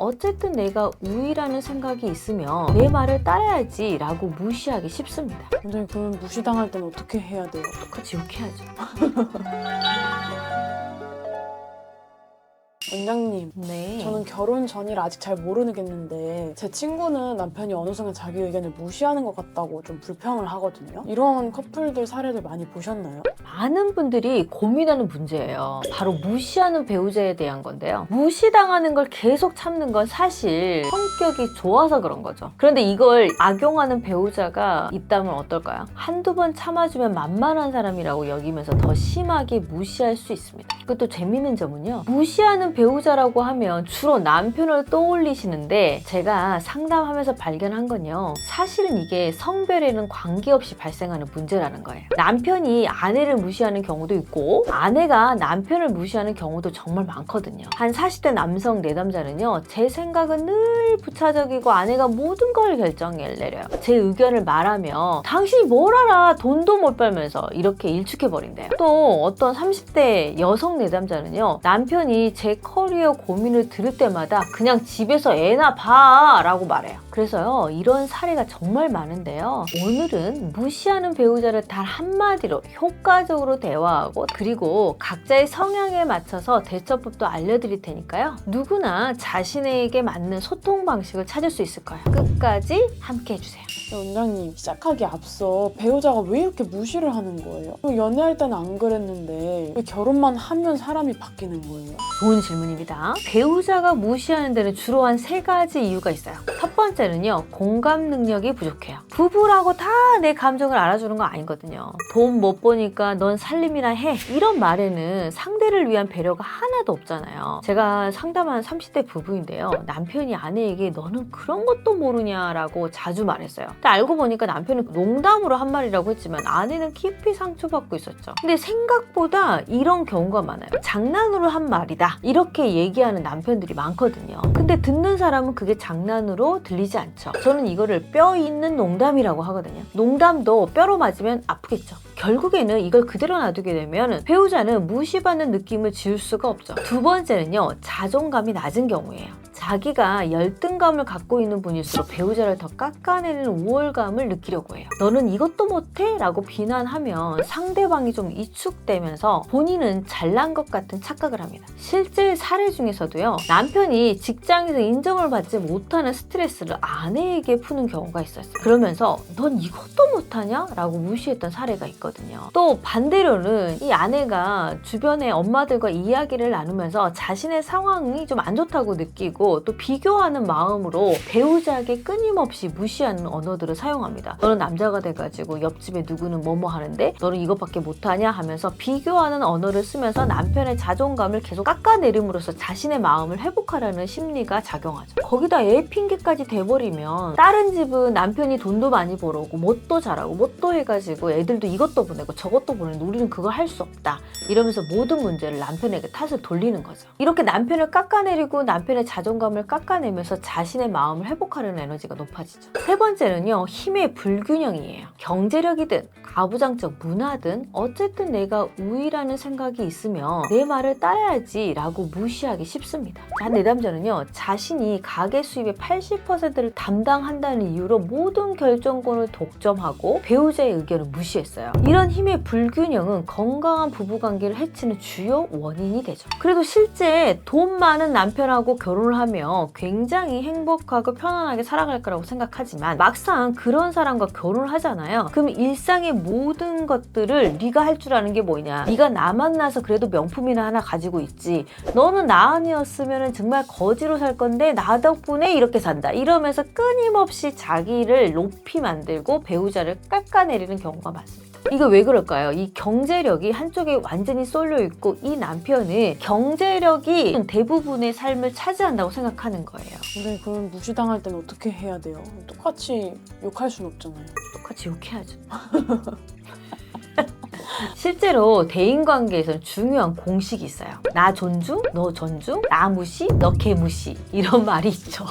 어쨌든 내가 우위라는 생각이 있으면 내 말을 따라야지 라고 무시하기 쉽습니다. 근데 그럼 무시당할 땐 어떻게 해야 돼요? 똑같이 욕해야죠. 원장님, 네. 저는 결혼 전이라 아직 잘 모르겠는데 제 친구는 남편이 어느 순간 자기 의견을 무시하는 것 같다고 좀 불평을 하거든요. 이런 커플들 사례들 많이 보셨나요? 많은 분들이 고민하는 문제예요. 바로 무시하는 배우자에 대한 건데요. 무시당하는 걸 계속 참는 건 사실 성격이 좋아서 그런 거죠. 그런데 이걸 악용하는 배우자가 있다면 어떨까요? 한두 번 참아주면 만만한 사람이라고 여기면서 더 심하게 무시할 수 있습니다. 그것도 재밌는 점은요. 무시하는 배우자라고 하면 주로 남편을 떠올리시는데 제가 상담하면서 발견한 건요. 사실은 이게 성별에는 관계없이 발생하는 문제라는 거예요. 남편이 아내를 무시하는 경우도 있고 아내가 남편을 무시하는 경우도 정말 많거든요. 한 40대 남성 내담자는요. 제 생각은 늘 부차적이고 아내가 모든 걸 결정을 내려요. 제 의견을 말하면 당신이 뭘 알아 돈도 못 벌면서 이렇게 일축해버린대요. 또 어떤 30대 여성 내담자는요. 남편이 제 커리어 고민을 들을 때마다 그냥 집에서 애나 봐 라고 말해요. 그래서요. 이런 사례가 정말 많은데요. 오늘은 무시하는 배우자를 단 한마디로 효과적으로 대화하고 그리고 각자의 성향에 맞춰서 대처법도 알려드릴 테니까요. 누구나 자신에게 맞는 소통 방식을 찾을 수 있을 거예요. 끝까지 함께 해주세요. 원장님, 시작하기 앞서 배우자가 왜 이렇게 무시를 하는 거예요? 연애할 때는 안 그랬는데 왜 결혼만 하면 사람이 바뀌는 거예요? 좋은 질문입니다. 배우자가 무시하는 데는 주로 한 3가지 이유가 있어요. 첫 번째는요. 공감 능력이 부족해요. 부부라고 다 내 감정을 알아주는 거 아니거든요. 돈 못 버니까 넌 살림이나 해. 이런 말에는 상대를 위한 배려가 하나도 없잖아요. 제가 상담한 30대 부부인데요. 남편이 아내에게 너는 그런 것도 모르냐라고 자주 말했어요. 근데 알고 보니까 남편은 농담으로 한 말이라고 했지만 아내는 깊이 상처받고 있었죠. 근데 생각보다 이런 경우가 많아요. 장난으로 한 말이다. 이렇게 얘기하는 남편들이 많거든요. 근데 듣는 사람은 그게 장난으로 들리지 않죠. 저는 이거를 뼈 있는 농담이라고 하거든요. 농담도 뼈로 맞으면 아프겠죠. 결국에는 이걸 그대로 놔두게 되면 배우자는 무시받는 느낌을 지울 수가 없죠. 두 번째는요. 자존감이 낮은 경우예요. 자기가 열등감을 갖고 있는 분일수록 배우자를 더 깎아내리는 우월감을 느끼려고 해요. 너는 이것도 못해? 라고 비난하면 상대방이 좀 위축되면서 본인은 잘난 것 같은 착각을 합니다. 실제 사례 중에서도요. 남편이 직장에서 인정을 받지 못하는 스트레스를 아내에게 푸는 경우가 있었어요. 그러면서 넌 이것도 못하냐? 라고 무시했던 사례가 있거든요. 또 반대로는 이 아내가 주변의 엄마들과 이야기를 나누면서 자신의 상황이 좀 안 좋다고 느끼고 또 비교하는 마음으로 배우자에게 끊임없이 무시하는 언어들을 사용합니다. 너는 남자가 돼가지고 옆집에 누구는 뭐뭐 하는데 너는 이것밖에 못하냐 하면서 비교하는 언어를 쓰면서 남편의 자존감을 계속 깎아내림으로써 자신의 마음을 회복하라는 심리가 작용하죠. 거기다 애 핑계까지 대버리면 다른 집은 남편이 돈도 많이 벌어오고 뭣도 잘하고 뭣도 해가지고 애들도 이것도 보내고 저것도 보내고 우리는 그걸 할 수 없다. 이러면서 모든 문제를 남편에게 탓을 돌리는 거죠. 이렇게 남편을 깎아내리고 남편의 자존감을 깎아내면서 자신의 마음을 회복하려는 에너지가 높아지죠. 세 번째는요. 힘의 불균형이에요. 경제력이든 가부장적 문화든 어쨌든 내가 우위라는 생각이 있으면 내 말을 따라야지 라고 무시하기 쉽습니다. 한 내담자는요. 자신이 가계 수입의 80%를 담당한다는 이유로 모든 결정권을 독점하고 배우자의 의견을 무시했어요. 이런 힘의 불균형은 건강한 부부관계를 해치는 주요 원인이 되죠. 그래도 실제 돈 많은 남편하고 결혼을 하면 굉장히 행복하고 편안하게 살아갈 거라고 생각하지만 막상 그런 사람과 결혼을 하잖아요. 그럼 일상의 모든 것들을 네가 할 줄 아는 게 뭐냐? 네가 나 만나서 그래도 명품이나 하나 가지고 있지. 너는 나 아니었으면 정말 거지로 살 건데 나 덕분에 이렇게 산다. 이러면서 끊임없이 자기를 높이 만들고 배우자를 깎아내리는 경우가 많습니다. 이거 왜 그럴까요? 이 경제력이 한쪽에 완전히 쏠려 있고 이 남편은 경제력이 대부분의 삶을 차지한다고 생각하는 거예요. 근데 그럼 무시당할 땐 어떻게 해야 돼요? 똑같이 욕할 순 없잖아요. 똑같이 욕해야죠. 실제로 대인관계에서는 중요한 공식이 있어요. 나 존중, 너 존중, 나 무시, 너 개무시 이런 말이 있죠.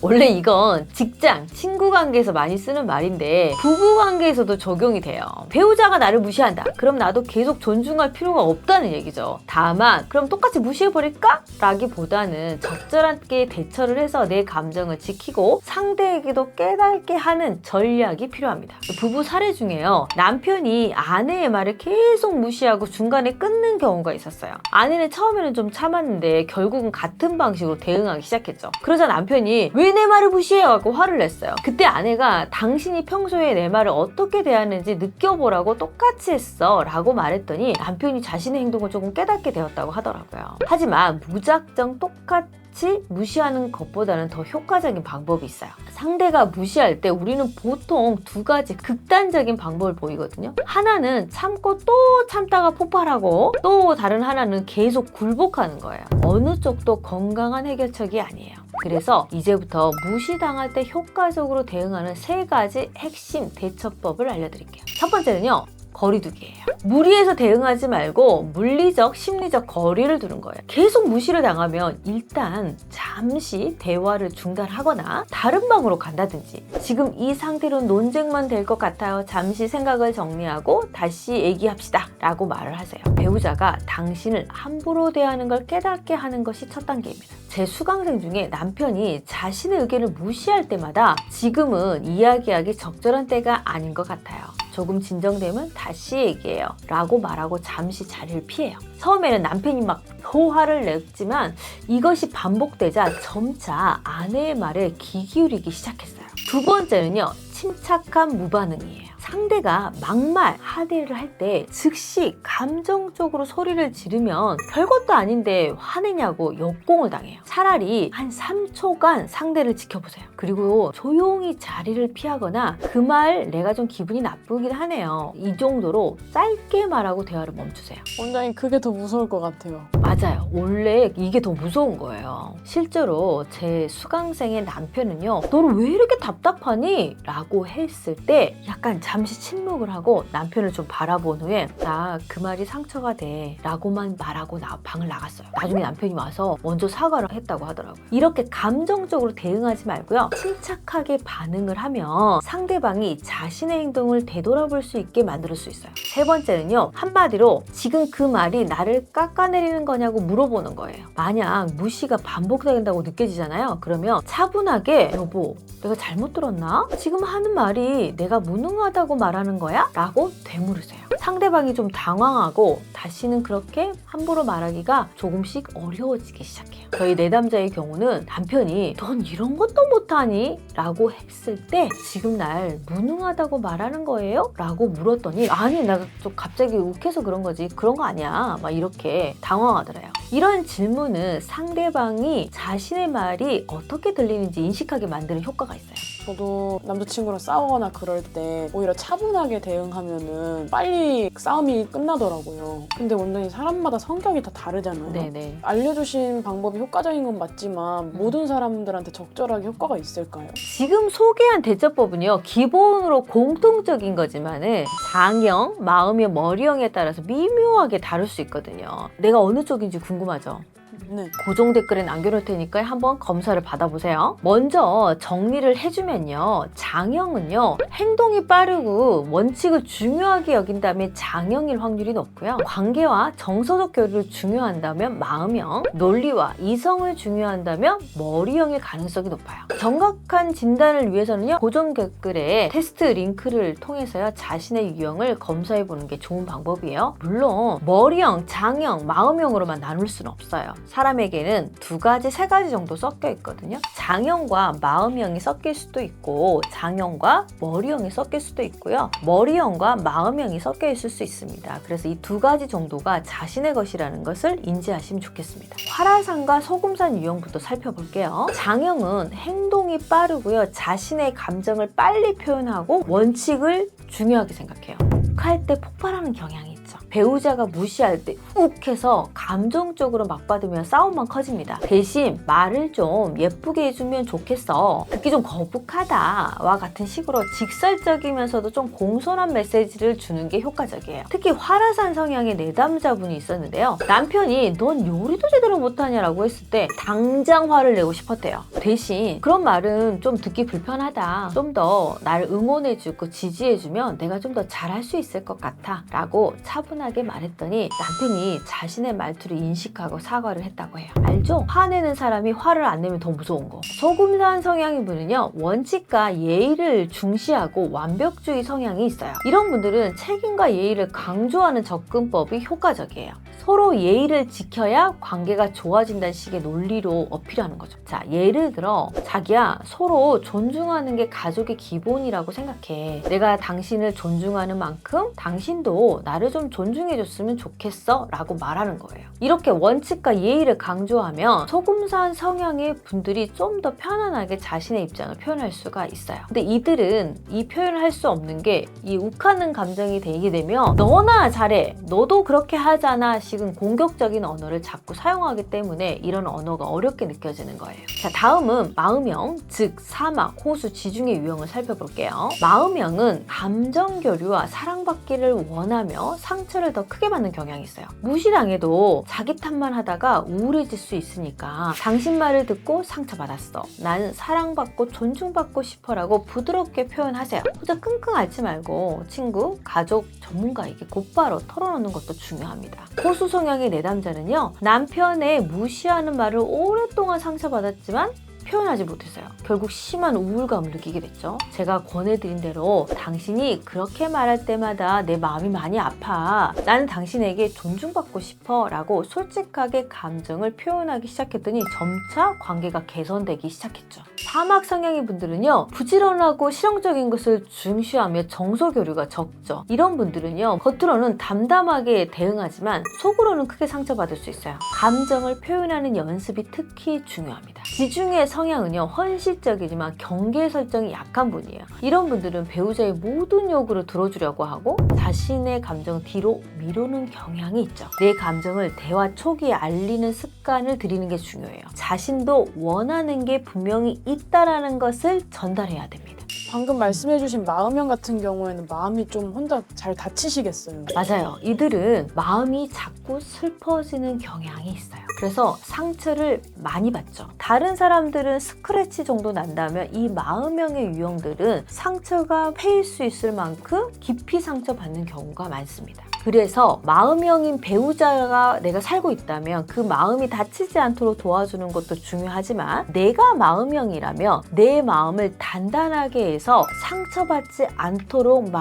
원래 이건 직장, 친구 관계에서 많이 쓰는 말인데 부부 관계에서도 적용이 돼요. 배우자가 나를 무시한다. 그럼 나도 계속 존중할 필요가 없다는 얘기죠. 다만 그럼 똑같이 무시해버릴까? 라기보다는 적절하게 대처를 해서 내 감정을 지키고 상대에게도 깨닫게 하는 전략이 필요합니다. 부부 사례 중에요. 남편이 아내의 말을 계속 무시하고 중간에 끊는 경우가 있었어요. 아내는 처음에는 좀 참았는데 결국은 같은 방식으로 대응하기 시작했죠. 그러자 남편이 왜 내 말을 무시해? 하고 화를 냈어요. 그때 아내가 당신이 평소에 내 말을 어떻게 대하는지 느껴보라고 똑같이 했어 라고 말했더니 남편이 자신의 행동을 조금 깨닫게 되었다고 하더라고요. 하지만 무작정 똑같이 무시하는 것보다는 더 효과적인 방법이 있어요. 상대가 무시할 때 우리는 보통 두 가지 극단적인 방법을 보이거든요. 하나는 참고 또 참다가 폭발하고 또 다른 하나는 계속 굴복하는 거예요. 어느 쪽도 건강한 해결책이 아니에요. 그래서 이제부터 무시당할 때 효과적으로 대응하는 3가지 핵심 대처법을 알려드릴게요. 첫 번째는요. 거리두기예요. 무리해서 대응하지 말고 물리적, 심리적 거리를 두는 거예요. 계속 무시를 당하면 일단 잠시 대화를 중단하거나 다른 방으로 간다든지 지금 이 상태로 논쟁만 될 것 같아요. 잠시 생각을 정리하고 다시 얘기합시다 라고 말을 하세요. 배우자가 당신을 함부로 대하는 걸 깨닫게 하는 것이 첫 단계입니다. 제 수강생 중에 남편이 자신의 의견을 무시할 때마다 지금은 이야기하기 적절한 때가 아닌 것 같아요. 조금 진정되면 다시 얘기해요 라고 말하고 잠시 자리를 피해요. 처음에는 남편이 막 화를 냈지만 이것이 반복되자 점차 아내의 말에 귀 기울이기 시작했어요. 두 번째는요. 침착한 무반응이에요. 상대가 막말, 하대를 할 때 즉시 감정적으로 소리를 지르면 별것도 아닌데 화내냐고 역공을 당해요. 차라리 한 3초간 상대를 지켜보세요. 그리고 조용히 자리를 피하거나 그 말 내가 좀 기분이 나쁘긴 하네요. 이 정도로 짧게 말하고 대화를 멈추세요. 원장님 그게 더 무서울 것 같아요. 맞아요. 원래 이게 더 무서운 거예요. 실제로 제 수강생의 남편은요. 너는 왜 이렇게 답답하니? 라고 했을 때 약간 잠시 침묵을 하고 남편을 좀 바라본 후에 나 그 말이 상처가 돼 라고만 말하고 방을 나갔어요. 나중에 남편이 와서 먼저 사과를 했다고 하더라고요. 이렇게 감정적으로 대응하지 말고요. 침착하게 반응을 하면 상대방이 자신의 행동을 되돌아볼 수 있게 만들 수 있어요. 세 번째는요. 한마디로 지금 그 말이 나를 깎아내리는 거냐고 물어보는 거예요. 만약 무시가 반복된다고 느껴지잖아요. 그러면 차분하게 여보 내가 잘못 들었나? 지금 하는 말이 내가 무능하다고 말하는 거야? 라고 되물으세요. 상대방이 좀 당황하고 다시는 그렇게 함부로 말하기가 조금씩 어려워지기 시작해요. 저희 내담자의 경우는 남편이 넌 이런 것도 못하니? 라고 했을 때 지금 날 무능하다고 말하는 거예요? 라고 물었더니 아니 나 좀 갑자기 욱해서 그런 거지 그런 거 아니야 막 이렇게 당황하더래요. 이런 질문은 상대방이 자신의 말이 어떻게 들리는지 인식하게 만드는 효과가 있어요. 저도 남자친구랑 싸우거나 그럴 때 오히려 차분하게 대응하면은 빨리 싸움이 끝나더라고요. 근데 원장님 사람마다 성격이 다 다르잖아요. 네네. 알려주신 방법이 효과적인 건 맞지만 모든 사람들한테 적절하게 효과가 있을까요? 지금 소개한 대처법은요 기본으로 공통적인 거지만은 장형, 마음형, 머리형에 따라서 미묘하게 다를 수 있거든요. 내가 어느 쪽인지 궁금하죠? 네. 고정 댓글에 남겨놓을 테니까 한번 검사를 받아보세요. 먼저 정리를 해주면요. 장형은요. 행동이 빠르고 원칙을 중요하게 여긴다면 장형일 확률이 높고요. 관계와 정서적 교류를 중요한다면 마음형, 논리와 이성을 중요한다면 머리형일 가능성이 높아요. 정확한 진단을 위해서는요. 고정 댓글에 테스트 링크를 통해서요. 자신의 유형을 검사해보는 게 좋은 방법이에요. 물론 머리형, 장형, 마음형으로만 나눌 수는 없어요. 사람에게는 2가지, 3가지 정도 섞여 있거든요. 장형과 마음형이 섞일 수도 있고 장형과 머리형이 섞일 수도 있고요. 머리형과 마음형이 섞여 있을 수 있습니다. 그래서 이 2가지 정도가 자신의 것이라는 것을 인지하시면 좋겠습니다. 활화산과 소금산 유형부터 살펴볼게요. 장형은 행동이 빠르고요. 자신의 감정을 빨리 표현하고 원칙을 중요하게 생각해요. 욱할 때 폭발하는 경향이 있죠. 배우자가 무시할 때 욱 해서 감정적으로 막 받으면 싸움만 커집니다. 대신 말을 좀 예쁘게 해주면 좋겠어, 듣기 좀 거북하다 와 같은 식으로 직설적이면서도 좀 공손한 메시지를 주는 게 효과적이에요. 특히 화라산 성향의 내담자분이 있었는데요. 남편이 넌 요리도 제대로 못하냐라고 했을 때 당장 화를 내고 싶었대요. 대신 그런 말은 좀 듣기 불편하다, 좀 더 나를 응원해주고 지지해주면 내가 좀 더 잘할 수 있을 것 같아 라고 차분하게 말했더니 남편이 자신의 말투를 인식하고 사과를 했다고 해요. 알죠? 화내는 사람이 화를 안 내면 더 무서운 거. 소금산 성향인 분은요, 원칙과 예의를 중시하고 완벽주의 성향이 있어요. 이런 분들은 책임과 예의를 강조하는 접근법이 효과적이에요. 서로 예의를 지켜야 관계가 좋아진다는 식의 논리로 어필하는 거죠. 자, 예를 들어 자기야, 서로 존중하는 게 가족의 기본이라고 생각해. 내가 당신을 존중하는 만큼 당신도 나를 좀 존중해줬으면 좋겠어 라고 말하는 거예요. 이렇게 원칙과 예의를 강조하면 소금산 성향의 분들이 좀 더 편안하게 자신의 입장을 표현할 수가 있어요. 근데 이들은 이 표현을 할 수 없는 게 이 욱하는 감정이 되게 되면 너나 잘해, 너도 그렇게 하잖아 식은 공격적인 언어를 자꾸 사용하기 때문에 이런 언어가 어렵게 느껴지는 거예요. 자, 다음은 마음형, 즉 사막, 호수, 지중해 유형을 살펴볼게요. 마음형은 감정 교류와 사랑받기를 원하며 상처를 더 크게 받는 경향이 있어요. 무시당해도 자기 탓만 하다가 우울해질 수 있으니까 당신 말을 듣고 상처받았어, 난 사랑받고 존중받고 싶어라고 부드럽게 표현하세요. 혼자 끙끙 앓지 말고 친구, 가족, 전문가에게 곧바로 털어놓는 것도 중요합니다. 호수 성향의 내담자는요, 남편의 무시하는 말을 오랫동안 상처받았지만 표현하지 못했어요. 결국 심한 우울감을 느끼게 됐죠. 제가 권해드린 대로 당신이 그렇게 말할 때마다 내 마음이 많이 아파, 나는 당신에게 존중받고 싶어 라고 솔직하게 감정을 표현하기 시작했더니 점차 관계가 개선되기 시작했죠. 사막 성향의 분들은요, 부지런하고 실용적인 것을 중시하며 정서 교류가 적죠. 이런 분들은요, 겉으로는 담담하게 대응하지만 속으로는 크게 상처받을 수 있어요. 감정을 표현하는 연습이 특히 중요합니다. 지중해 성향은요, 헌실적이지만 경계 설정이 약한 분이에요. 이런 분들은 배우자의 모든 요구를 들어주려고 하고 자신의 감정 뒤로 미루는 경향이 있죠. 내 감정을 대화 초기에 알리는 습관을 들이는 게 중요해요. 자신도 원하는 게 분명히 있다라는 것을 전달해야 됩니다. 방금 말씀해주신 마음형 같은 경우에는 마음이 좀 혼자 잘 다치시겠어요. 맞아요. 이들은 마음이 자꾸 슬퍼지는 경향이 있어요. 그래서 상처를 많이 받죠. 다른 사람들은 스크래치 정도 난다면 이 마음형의 유형들은 상처가 패일 수 있을 만큼 깊이 상처받는 경우가 많습니다. 그래서 마음형인 배우자가 내가 살고 있다면 그 마음이 다치지 않도록 도와주는 것도 중요하지만, 내가 마음형이라면 내 마음을 단단하게 해서 상처받지 않도록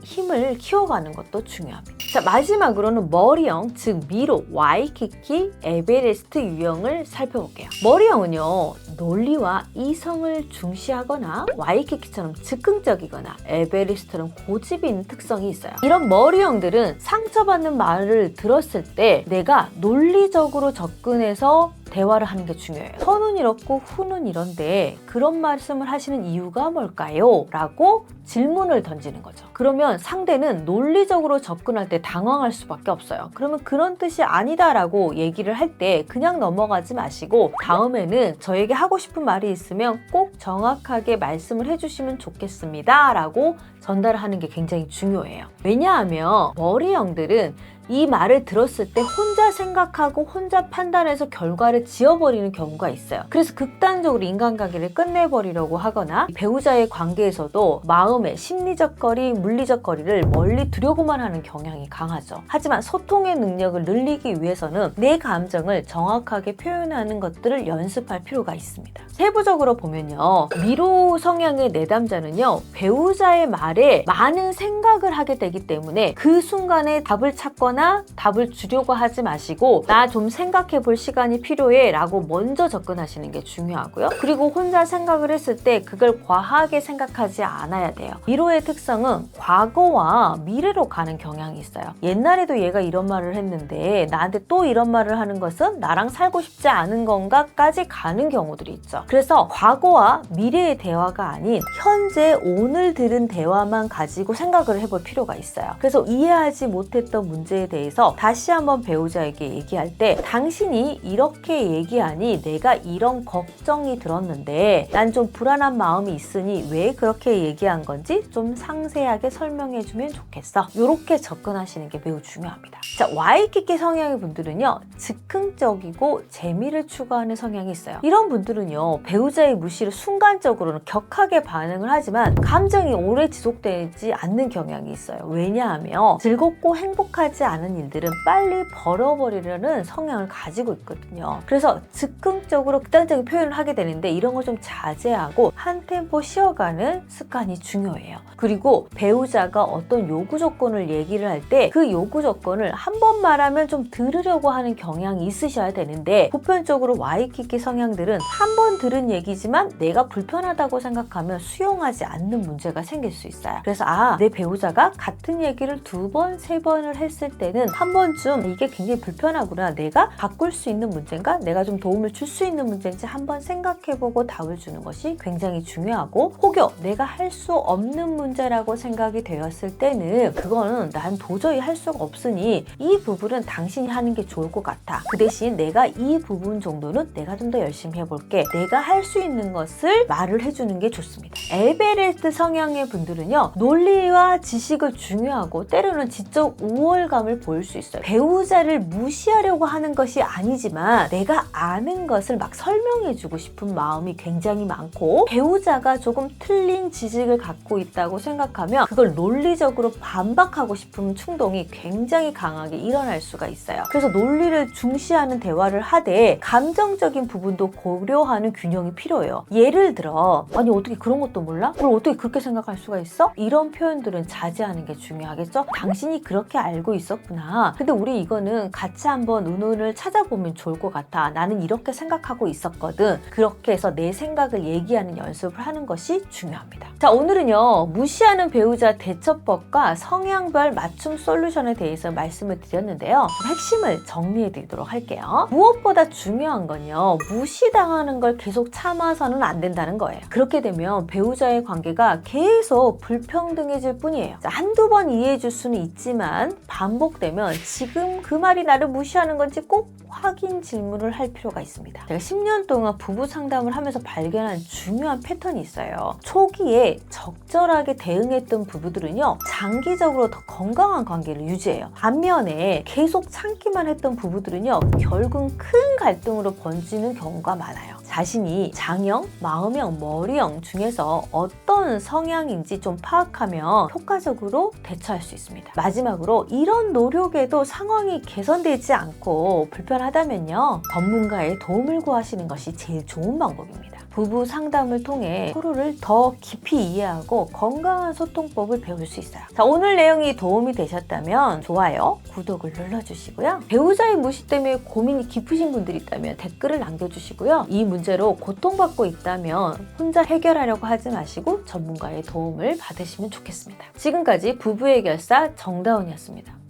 힘을 키워가는 것도 중요합니다. 자, 마지막으로는 머리형, 즉 미로, 와이키키, 에베레스트 유형을 살펴볼게요. 머리형은요, 논리와 이성을 중시하거나 와이키키처럼 즉흥적이거나 에베레스트처럼 고집이 있는 특성이 있어요. 이런 머리형들은 상처받는 말을 들었을 때 내가 논리적으로 접근해서 대화를 하는 게 중요해요. 선은 이렇고 후는 이런데 그런 말씀을 하시는 이유가 뭘까요? 라고 질문을 던지는 거죠. 그러면 상대는 논리적으로 접근할 때 당황할 수밖에 없어요. 그러면 그런 뜻이 아니다라고 얘기를 할 때 그냥 넘어가지 마시고 다음에는 저에게 하고 싶은 말이 있으면 꼭 정확하게 말씀을 해주시면 좋겠습니다 라고 전달하는 게 굉장히 중요해요. 왜냐하면 머리형들은 이 말을 들었을 때 혼자 생각하고 혼자 판단해서 결과를 지어버리는 경우가 있어요. 그래서 극단적으로 인간관계를 끝내버리려고 하거나 배우자의 관계에서도 마음의 심리적 거리, 물리적 거리를 멀리 두려고만 하는 경향이 강하죠. 하지만 소통의 능력을 늘리기 위해서는 내 감정을 정확하게 표현하는 것들을 연습할 필요가 있습니다. 세부적으로 보면요, 미로 성향의 내담자는요, 배우자의 말에 많은 생각을 하게 되기 때문에 그 순간에 답을 찾거나 하거나 답을 주려고 하지 마시고 나 좀 생각해 볼 시간이 필요해 라고 먼저 접근하시는 게 중요하고요. 그리고 혼자 생각을 했을 때 그걸 과하게 생각하지 않아야 돼요. 미로의 특성은 과거와 미래로 가는 경향이 있어요. 옛날에도 얘가 이런 말을 했는데 나한테 또 이런 말을 하는 것은 나랑 살고 싶지 않은 건가 까지 가는 경우들이 있죠. 그래서 과거와 미래의 대화가 아닌 현재 오늘 들은 대화만 가지고 생각을 해볼 필요가 있어요. 그래서 이해하지 못했던 문제에 대해서 다시 한번 배우자에게 얘기할 때 당신이 이렇게 얘기하니 내가 이런 걱정이 들었는데 난 좀 불안한 마음이 있으니 왜 그렇게 얘기한 건지 좀 상세하게 설명해 주면 좋겠어. 이렇게 접근하시는 게 매우 중요합니다. 자, 와이키키 성향의 분들은요, 즉흥적이고 재미를 추구하는 성향이 있어요. 이런 분들은요, 배우자의 무시를 순간적으로는 격하게 반응을 하지만 감정이 오래 지속되지 않는 경향이 있어요. 왜냐하면 즐겁고 행복하지 않은 일들은 빨리 벌어버리려는 성향을 가지고 있거든요. 그래서 즉흥적으로 극단적인 표현을 하게 되는데 이런 걸 좀 자제하고 한 템포 쉬어가는 습관이 중요해요. 그리고 배우자가 어떤 요구 조건을 얘기를 할 때 그 요구 조건을 한 번 말하면 좀 들으려고 하는 경향이 있으셔야 되는데 보편적으로 와이키키 성향들은 한 번 들은 얘기지만 내가 불편하다고 생각하면 수용하지 않는 문제가 생길 수 있어요. 그래서 내 배우자가 같은 얘기를 두 번, 세 번을 했을 때는 한 번쯤 이게 굉장히 불편하구나. 내가 바꿀 수 있는 문제인가? 내가 좀 도움을 줄 수 있는 문제인지 한번 생각해보고 답을 주는 것이 굉장히 중요하고 혹여 내가 할 수 없는 문제라고 생각이 되었을 때는 그거는 난 도저히 할 수가 없으니 이 부분은 당신이 하는 게 좋을 것 같아. 그 대신 내가 이 부분 정도는 내가 좀 더 열심히 해볼게. 내가 할 수 있는 것을 말을 해주는 게 좋습니다. 에베레스트 성향의 분들은요, 논리와 지식을 중요하고 때로는 지적 우월감을 보일 수 있어요. 배우자를 무시하려고 하는 것이 아니지만 내가 아는 것을 막 설명해주고 싶은 마음이 굉장히 많고 배우자가 조금 틀린 지식을 갖고 있다고 생각하면 그걸 논리적으로 반박하고 싶은 충동이 굉장히 강하게 일어날 수가 있어요. 그래서 논리를 중시하는 대화를 하되 감정적인 부분도 고려하는 균형이 필요해요. 예를 들어 아니 어떻게 그런 것도 몰라? 그걸 어떻게 그렇게 생각할 수가 있어? 이런 표현들은 자제하는 게 중요하겠죠? 당신이 그렇게 알고 있었구나. 근데 우리 이거는 같이 한번 의논을 찾아보면 좋을 것 같아. 나는 이렇게 생각하고 있었거든. 그렇게 해서 내 생각을 얘기하는 연습을 하는 것이 중요합니다. 자, 오늘은요, 무시하는 배우자 대처법과 성향별 맞춤 솔루션에 대해서 말씀을 드렸는데요. 좀 핵심을 정리해 드리도록 할게요. 무엇보다 중요한 건요, 무시당하는 걸 계속 참아서는 안 된다는 거예요. 그렇게 되면 배우자의 관계가 계속 불평등해질 뿐이에요. 자, 한두 번 이해해 줄 수는 있지만 반복되면 지금 그 말이 나를 무시하는 건지 꼭 확인 질문을 할 필요가 있습니다. 제가 10년 동안 부부 상담을 하면서 발견한 중요한 패턴이 있어요. 초기에 적절하게 대응했던 부부들은요, 장기적으로 더 건강한 관계를 유지해요. 반면에 계속 참기만 했던 부부들은요, 결국은 큰 갈등으로 번지는 경우가 많아요. 자신이 장형, 마음형, 머리형 중에서 어떤 성향인지 좀 파악하면 효과적으로 대처할 수 있습니다. 마지막으로 이런 노력에도 상황이 개선되지 않고 불편하다면요, 전문가의 도움을 구하시는 것이 제일 좋은 방법입니다. 부부 상담을 통해 서로를 더 깊이 이해하고 건강한 소통법을 배울 수 있어요. 자, 오늘 내용이 도움이 되셨다면 좋아요, 구독을 눌러주시고요. 배우자의 무시 때문에 고민이 깊으신 분들이 있다면 댓글을 남겨주시고요. 이 문제로 고통받고 있다면 혼자 해결하려고 하지 마시고 전문가의 도움을 받으시면 좋겠습니다. 지금까지 부부의 결사 정다운이었습니다.